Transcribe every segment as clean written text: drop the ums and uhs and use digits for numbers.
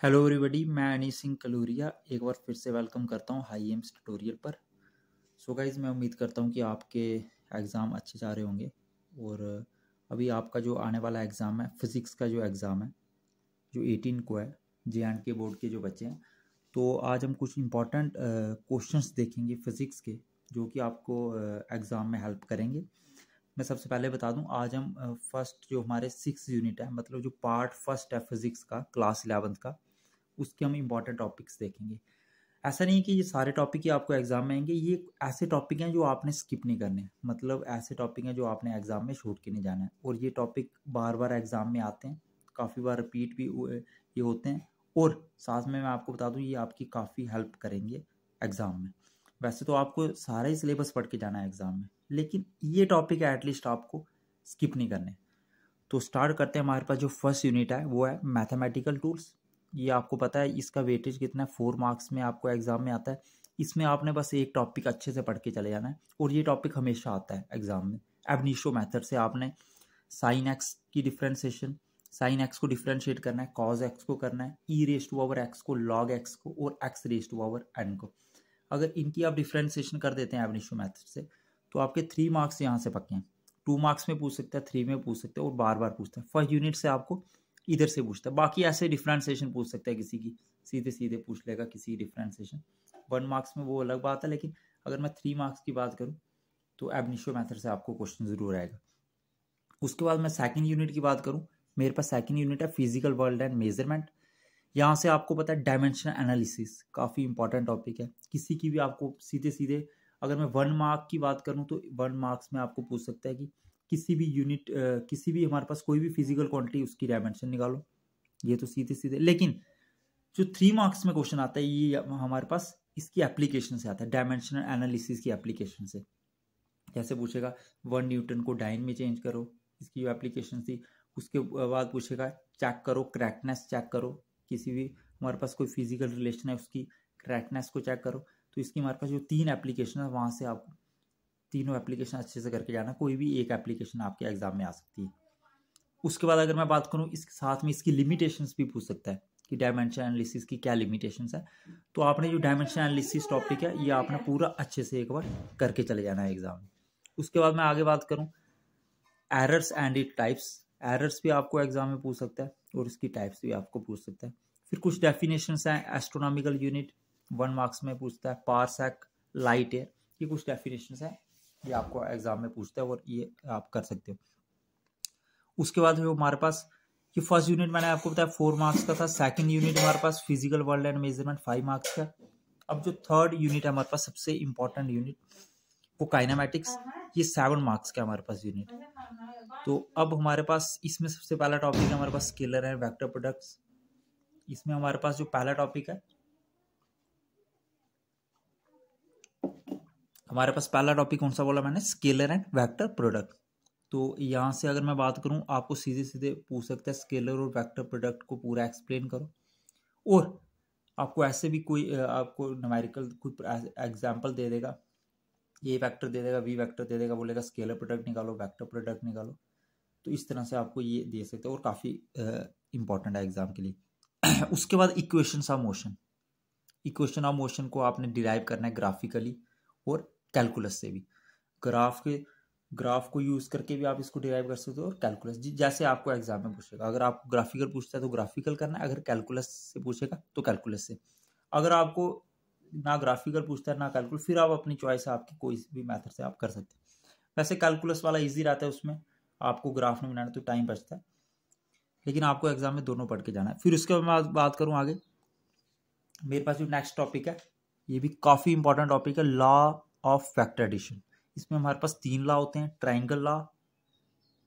Hello everybody, मैं अनीस सिंह कलूरिया एक बार फिर से वेलकम करता हूँ हाई एम्स ट्यूटोरियल पर। सो गाइज, मैं उम्मीद करता हूँ कि आपके एग्ज़ाम अच्छे जा रहे होंगे। और अभी आपका जो आने वाला एग्ज़ाम है, फिज़िक्स का जो एग्ज़ाम है, जो 18 को है, JNK बोर्ड के जो बच्चे हैं, तो आज हम कुछ इम्पॉर्टेंट क्वेश्चंस देखेंगे फ़िज़िक्स के, जो कि आपको एग्ज़ाम में हेल्प करेंगे। मैं सबसे पहले बता दूं, आज हम फर्स्ट जो हमारे 6 यूनिट है, मतलब जो पार्ट फर्स्ट है फिज़िक्स का क्लास 11th का, उसके हम इम्पॉर्टेंट टॉपिक्स देखेंगे। ऐसा नहीं है कि ये सारे टॉपिक ही आपको एग्जाम में आएंगे, ये ऐसे टॉपिक हैं जो आपने स्किप नहीं करने, मतलब ऐसे टॉपिक हैं जो आपने एग्जाम में छोड़ के नहीं जाना है। और ये टॉपिक बार बार एग्जाम में आते हैं, काफ़ी बार रिपीट भी ये होते हैं। और साथ में मैं आपको बता दूं, ये आपकी काफ़ी हेल्प करेंगे एग्जाम में। वैसे तो आपको सारा ही सिलेबस पढ़ के जाना है एग्जाम में, लेकिन ये टॉपिक एटलीस्ट आपको स्किप नहीं करने। तो स्टार्ट करते हैं। हमारे पास जो फर्स्ट यूनिट है वो है मैथमेटिकल टूल्स। ये आपको पता है इसका वेटेज कितना है, 4 मार्क्स में आपको एग्जाम में आता है। इसमें आपने बस एक टॉपिक अच्छे से पढ़ के चले जाना है, और ये टॉपिक हमेशा आता है एग्जाम में। एब इनिशियो मेथड से आपने साइन एक्स की डिफ्रेंसिएशन, साइन एक्स को डिफ्रेंशिएट करना है, कॉज एक्स को करना है, e raise to power x को, लॉग एक्स को, और x raise to power n को। अगर इनकी आप डिफ्रेंसिएशन कर देते हैं एब इनिशियो मेथड से, तो आपके 3 मार्क्स यहाँ से पक्के हैं। 2 मार्क्स में पूछ सकते हैं, 3 में पूछ सकते हैं, और बार बार पूछते हैं। फर्स्ट यूनिट से आपको इधर से पूछता है। बाकी ऐसे डिफ्रेंसिएशन पूछ सकता है, किसी की सीधे सीधे पूछ लेगा किसी डिफ्रेंसिएशन। 1 मार्क्स में वो अलग बात है, लेकिन अगर मैं 3 मार्क्स की बात करूँ तो एब इनिशियो मेथड से आपको क्वेश्चन जरूर आएगा। उसके बाद मैं सेकंड यूनिट की बात करूँ, मेरे पास सेकंड यूनिट है फिजिकल वर्ल्ड एंड मेजरमेंट। यहाँ से आपको पता है डायमेंशन एनालिसिस काफ़ी इंपॉर्टेंट टॉपिक है। किसी की भी आपको सीधे सीधे, अगर मैं 1 मार्क की बात करूँ तो 1 मार्क्स में आपको पूछ सकता है कि किसी भी यूनिट, किसी भी हमारे पास कोई भी फिजिकल क्वांटिटी, उसकी डायमेंशन निकालो। ये तो सीधे सीधे। लेकिन जो 3 मार्क्स में क्वेश्चन आता है, ये हमारे पास इसकी एप्लीकेशन से आता है, डायमेंशनल एनालिसिस की एप्लीकेशन से। कैसे पूछेगा, 1 न्यूटन को डाइन में चेंज करो, इसकी जो एप्लीकेशन थी। उसके बाद पूछेगा चेक करो, करेक्टनेस चेक करो, किसी भी हमारे पास कोई फिजिकल रिलेशन है उसकी करेक्टनेस को चेक करो। तो इसकी हमारे पास जो 3 एप्लीकेशन है, वहाँ से आप तीनों एप्लीकेशन अच्छे से करके जाना। कोई भी एक एप्लीकेशन आपके एग्जाम में आ सकती है। उसके बाद अगर मैं बात करूँ, इसके साथ में इसकी लिमिटेशंस भी पूछ सकता है कि डायमेंशन एनालिसिस की क्या लिमिटेशंस है। तो आपने जो डायमेंशन एनालिसिस टॉपिक है, ये आपने पूरा अच्छे से एक बार करके चले जाना है एग्जाम में। उसके बाद मैं आगे बात करूँ, errors and it types. Errors भी आपको एग्जाम में पूछ सकता है, और इसकी टाइप्स भी आपको पूछ सकता है। फिर कुछ डेफिनेशंस हैं। एस्ट्रोनॉमिकल यूनिट 1 मार्क्स में पूछता है, पारसेक, लाइट ईयर, ये कुछ डेफिनेशंस हैं, ये आपको एग्जाम में पूछता है, और ये आप कर सकते हो। उसके बाद जो हमारे पास ये फर्स्ट यूनिट मैंने आपको बताया 4 मार्क्स का था। सेकंड यूनिट हमारे पास physical world and measurement 5 marks का। अब जो थर्ड यूनिट है हमारे पास, सबसे इंपॉर्टेंट यूनिट, वो काइनेमेटिक्स। ये 7 मार्क्स का हमारे पास यूनिट। तो अब हमारे पास इसमें सबसे पहला टॉपिक है हमारे पास स्केलर एंड वेक्टर प्रोडक्ट्स। इसमें हमारे पास जो पहला टॉपिक है, हमारे पास पहला टॉपिक कौन सा बोला मैंने, स्केलर एंड वेक्टर प्रोडक्ट। तो यहाँ से अगर मैं बात करूँ, आपको सीधे सीधे पूछ सकते हैं स्केलर और वेक्टर प्रोडक्ट को पूरा एक्सप्लेन करो। और आपको ऐसे भी कोई आपको न्यूमेरिकल कोई एग्जाम्पल दे देगा, ए वेक्टर दे देगा, बी वेक्टर दे देगा, बोलेगा स्केलर प्रोडक्ट निकालो, वेक्टर प्रोडक्ट निकालो। तो इस तरह से आपको ये दे सकते हैं, और काफ़ी इंपॉर्टेंट है एग्जाम के लिए। उसके बाद equations of motion. Equation of motion को आपने डिराइव करना है ग्राफिकली और कैलकुलस से भी। ग्राफ को यूज करके भी आप इसको डिराइव कर सकते हो, और कैलकुलस जैसे आपको एग्जाम में पूछेगा। अगर आप ग्राफिकल पूछता है तो ग्राफिकल करना है, अगर कैलकुलस से पूछेगा तो कैलकुलस से। अगर आपको ना ग्राफिकल पूछता है ना कैलकुलस, फिर आप अपनी चॉइस है आपकी, कोई भी मेथड से आप कर सकते हैं। वैसे कैलकुलस वाला ईजी रहता है, उसमें आपको ग्राफ नहीं बनाना तो टाइम बचता है, लेकिन आपको एग्जाम में दोनों पढ़ के जाना है। फिर उसके बाद बात करूँ आगे, मेरे पास जो नेक्स्ट टॉपिक है, ये भी काफ़ी इंपॉर्टेंट टॉपिक है, लॉ ऑफ वेक्टर एडिशन। इसमें हमारे पास 3 लॉ होते हैं। ट्राइंगल लॉ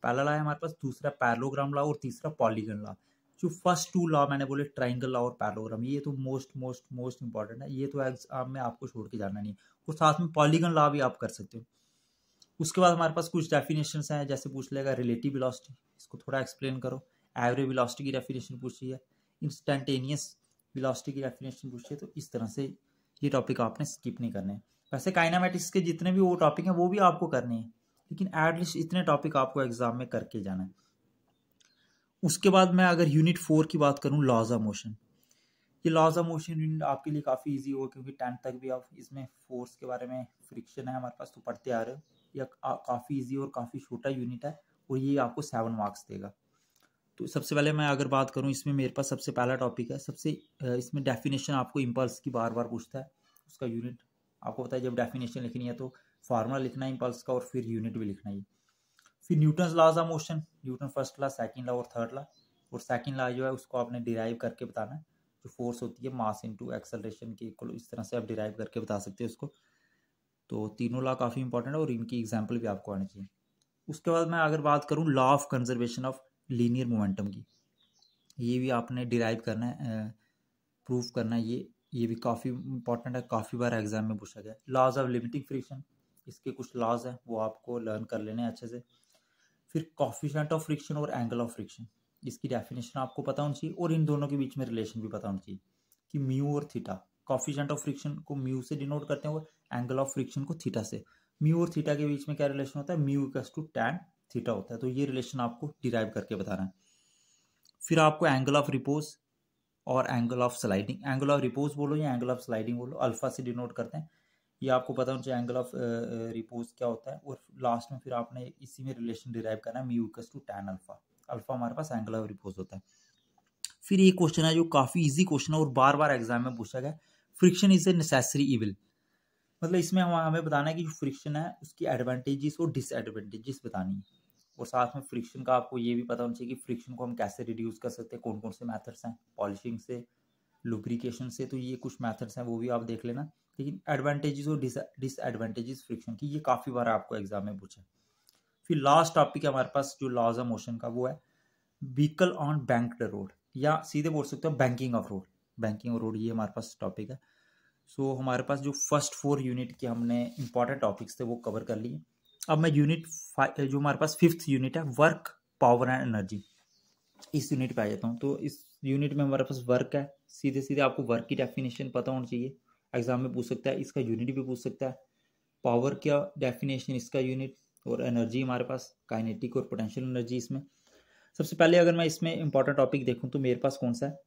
पहला लॉ है हमारे पास, दूसरा पैरेललोग्राम लॉ, और तीसरा पॉलीगन लॉ। जो फर्स्ट 2 लॉ मैंने बोले, ट्राइंगल लॉ और पैरेललोग्राम, ये तो मोस्ट इंपॉर्टेंट है। ये तो एग्जाम में आपको छोड़ के जाना नहीं। और साथ में पॉलीगन लॉ भी आप कर सकते हो। उसके बाद हमारे पास कुछ डेफिनेशंस हैं, जैसे पूछ लेगा रिलेटिव वेलोसिटी, इसको थोड़ा एक्सप्लेन करो। एवरेज वेलोसिटी की डेफिनेशन पूछी है, इंस्टेंटेनियस वेलोसिटी की डेफिनेशन पूछी है। तो इस तरह से ये टॉपिक आपने स्किप नहीं करने हैं। वैसे काइनेमेटिक्स के जितने भी वो टॉपिक हैं वो भी आपको करने हैं, लेकिन एटलीस्ट इतने टॉपिक आपको एग्जाम में करके जाना है। उसके बाद मैं अगर यूनिट 4 की बात करूं, लॉज ऑफ मोशन, ये लॉज ऑफ मोशन यूनिट आपके लिए काफ़ी इजी होगा, क्योंकि 10th तक भी आप इसमें फोर्स के बारे में, फ्रिक्शन है हमारे पास तो पढ़ते आ रहे हो। यह काफ़ी इजी और काफ़ी छोटा यूनिट है और ये आपको 7 मार्क्स देगा। तो सबसे पहले मैं अगर बात करूँ, इसमें मेरे पास सबसे पहला टॉपिक है, इसमें डेफिनेशन आपको इम्पल्स की बार बार पूछता है। उसका यूनिट आपको पता है, जब डेफिनेशन लिखनी है तो फार्मूला लिखना है इम्पल्स का और फिर यूनिट भी लिखना है। फिर Newton laws of motion, Newton first law, second law और थर्ड लॉ। और सेकंड लॉ जो है उसको आपने डिराइव करके बताना है, जो फोर्स होती है मास इनटू एक्सेलरेशन के इक्वल, इस तरह से आप डिराइव करके बता सकते हो उसको। तो तीनों लॉ काफ़ी इंपॉर्टेंट है और इनकी एग्जाम्पल भी आपको आनी चाहिए। उसके बाद मैं अगर बात करूँ law of conservation of linear momentum की, ये भी आपने डिराइव करना है, प्रूफ करना है। ये भी काफ़ी इंपॉर्टेंट है, काफ़ी बार एग्जाम में पूछा गया। लॉज ऑफ लिमिटिंग फ्रिक्शन, इसके कुछ लॉज हैं वो आपको लर्न कर लेने हैं अच्छे से। फिर कॉफिशिएंट ऑफ फ्रिक्शन और एंगल ऑफ फ्रिक्शन, इसकी डेफिनेशन आपको पता होनी चाहिए और इन दोनों के बीच में रिलेशन भी पता होना चाहिए कि म्यू और थीटा। कॉफिशिएंट ऑफ फ्रिक्शन को म्यू से डिनोट करते हैं और एंगल ऑफ फ्रिक्शन को थीटा से। म्यू और थीटा के बीच में क्या रिलेशन होता है, mu equals to tan theta होता है। तो ये रिलेशन आपको डिराइव करके बताना है। फिर आपको एंगल ऑफ रिपोज और angle of sliding, angle of repose बोलो या एंगल ऑफ स्लाइडिंग बोलो, अल्फा से डिनोट करते हैं। ये आपको पता होना चाहिए एंगल ऑफ रिपोज क्या होता है। और लास्ट में फिर आपने इसी में रिलेशन डिराइव करना है, mu equals to tan alpha. Alpha हमारे पास एंगल ऑफ रिपोज होता है। फिर एक क्वेश्चन है जो काफ़ी इजी क्वेश्चन है और बार बार एग्जाम में पूछा गया, friction is a necessary evil. मतलब इसमें हमें बताना है कि जो फ्रिक्शन है उसकी एडवांटेजेस और डिसएडवांटेजेस बतानी है। और साथ में फ्रिक्शन का आपको ये भी पता होना चाहिए कि फ्रिक्शन को हम कैसे रिड्यूस कर सकते हैं, कौन कौन से मेथड्स हैं, पॉलिशिंग से, लुब्रिकेशन से। तो ये कुछ मेथड्स हैं, वो भी आप देख लेना। लेकिन एडवांटेजेस और डिसएडवांटेजेस फ्रिक्शन की, ये काफ़ी बार आपको एग्जाम में पूछा। फिर लास्ट टॉपिक है हमारे पास जो लॉज ऑफ मोशन का, वो है व्हीकल ऑन बैंक्ड रोड, या सीधे बोल सकते हो banking of road. Banking of road ये हमारे पास टॉपिक है। सो हमारे पास जो फर्स्ट 4 यूनिट के हमने इंपॉर्टेंट टॉपिक्स थे वो कवर कर लिए। अब मैं जो हमारे पास 5th यूनिट है, वर्क, पावर एंड एनर्जी, इस यूनिट पे आ जाता हूँ। तो इस यूनिट में हमारे पास वर्क है। सीधे सीधे आपको वर्क की डेफिनेशन पता होनी चाहिए, एग्जाम में पूछ सकता है। इसका यूनिट भी पूछ सकता है, पावर क्या डेफिनेशन, इसका यूनिट। और एनर्जी हमारे पास काइनेटिक और पोटेंशियल एनर्जी। इसमें सबसे पहले अगर मैं इसमें इंपॉर्टेंट टॉपिक देखूँ तो मेरे पास कौन सा है,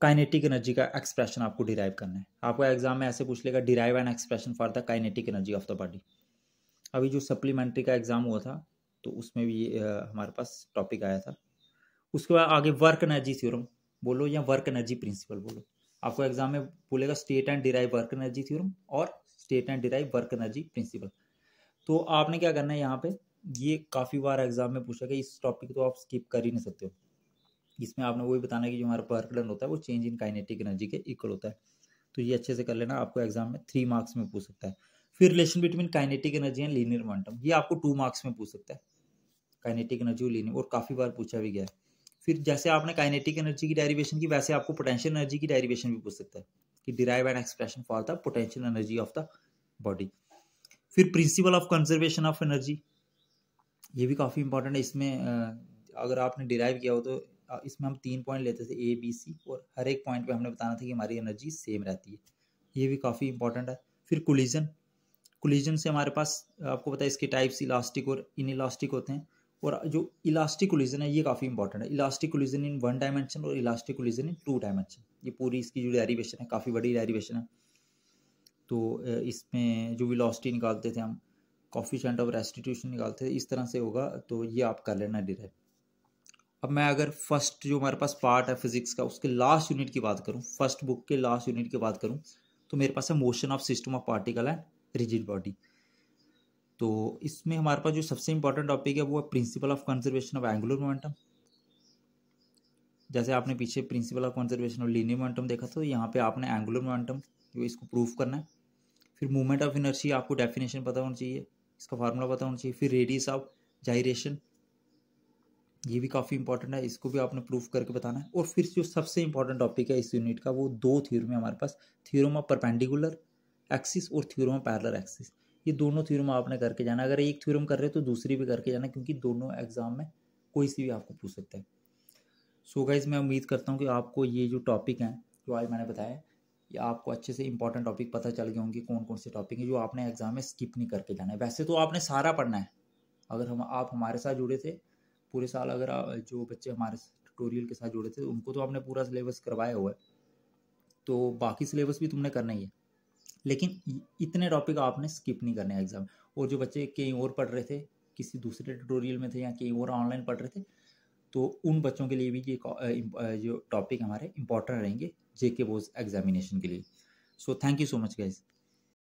काइनेटिक एनर्जी का एक्सप्रेशन आपको डिराइव करना है। आपको एग्जाम में ऐसे पूछ लेगा, derive an expression for the kinetic energy of the body. अभी जो सप्लीमेंट्री का एग्जाम हुआ था तो उसमें भी हमारे पास टॉपिक आया था। उसके बाद आगे वर्क एनर्जी थ्योरम बोलो या वर्क एनर्जी प्रिंसिपल बोलो। आपको एग्जाम में बोलेगा state and derive work energy theorem और state and derive work energy principle. तो आपने क्या करना है यहाँ पे, ये काफ़ी बार एग्जाम में पूछा गया, इस टॉपिक तो आप स्किप कर ही नहीं सकते हो। इसमें आपने वही बताना है कि जो हमारा वर्क डन होता है वो चेंज इन काइनेटिक एनर्जी के इक्वल होता है। तो ये अच्छे से कर लेना, आपको एग्जाम में 3 मार्क्स में पूछ सकता है। फिर relation between kinetic energy and linear momentum, ये आपको 2 मार्क्स में पूछ सकता है, काइनेटिक एनर्जी और लीनियर, और काफ़ी बार पूछा भी गया है। फिर जैसे आपने काइनेटिक एनर्जी की डेरिवेशन की, वैसे आपको पोटेंशियल एनर्जी की डेरिवेशन भी पूछ सकता है कि derive an expression for the potential energy of the body. फिर principle of conservation of energy, ये भी काफ़ी इंपॉर्टेंट है। इसमें अगर आपने डिराइव किया हो तो इसमें हम 3 पॉइंट लेते थे, ए बी सी, और हर एक पॉइंट पे हमने बताना था कि हमारी एनर्जी सेम रहती है। ये भी काफ़ी इंपॉर्टेंट है। फिर कोलिजन से हमारे पास आपको पता है इसके टाइप्स इलास्टिक और इनइलास्टिक होते हैं। और जो इलास्टिक कोलिजन है ये काफ़ी इंपॉर्टेंट है। इलास्टिक कोलिजन इन 1 डायमेंशन और इलास्टिक कोलिजन इन 2 डायमेंशन, ये पूरी इसकी जो डेरिवेशन है काफ़ी बड़ी डेरिवेशन है। तो इसमें जो वेलोसिटी निकालते थे हम, कोफिशिएंट ऑफ रेस्टिट्यूशन निकालते थे, इस तरह से होगा। तो ये आप कर लेना डिराइव। अब मैं अगर फर्स्ट जो हमारे पास पार्ट है फिजिक्स का, उसके लास्ट यूनिट की बात करूं, फर्स्ट बुक के लास्ट यूनिट की बात करूं, तो मेरे पास है motion of system of particle and rigid body. तो इसमें हमारे पास जो सबसे इंपॉर्टेंट टॉपिक है वो है principal of conservation of angular momentum. जैसे आपने पीछे principal of conservation of linear momentum देखा, तो यहाँ पे आपने एंगुलर मोमेंटम जो इसको प्रूफ करना है। फिर मूवमेंट ऑफ इनर्शिया, आपको डेफिनेशन पता होना चाहिए, इसका फार्मूला पता होना चाहिए। फिर रेडियस ऑफ जाइरेशन, ये भी काफ़ी इंपॉर्टेंट है, इसको भी आपने प्रूफ करके बताना है। और फिर जो सबसे इंपॉर्टेंट टॉपिक है इस यूनिट का, वो 2 थ्योरम है हमारे पास, थ्योरम ऑफ परपेंडिकुलर एक्सिस और थ्योरम ऑफ पैरेलल एक्सिस। ये दोनों थ्योरम आपने करके जाना, अगर एक थ्योरम कर रहे हो तो दूसरी भी करके जाना, क्योंकि दोनों एग्जाम में कोई सी भी आपको पूछ सकता है। सो गाइज मैं उम्मीद करता हूँ कि आपको ये जो टॉपिक हैं जो आज मैंने बताया, ये आपको अच्छे से इंपॉर्टेंट टॉपिक पता चल गए होंगे, कौन कौन से टॉपिक हैं जो आपने एग्जाम में स्किप नहीं करके जाना है। वैसे तो आपने सारा पढ़ना है, अगर आप हमारे साथ जुड़े थे पूरे साल, अगर जो बच्चे हमारे ट्यूटोरियल के साथ जुड़े थे उनको तो आपने पूरा सिलेबस करवाया हुआ है। तो बाकी सिलेबस भी तुमने करना ही है, लेकिन इतने टॉपिक आपने स्किप नहीं करने एग्ज़ाम। और जो बच्चे कहीं और पढ़ रहे थे, किसी दूसरे ट्यूटोरियल में थे या कहीं और ऑनलाइन पढ़ रहे थे, तो उन बच्चों के लिए भी ये जो टॉपिक हमारे इंपॉर्टेंट रहेंगे जेके बोर्ड एग्जामिनेशन के लिए। So thank you so much guys.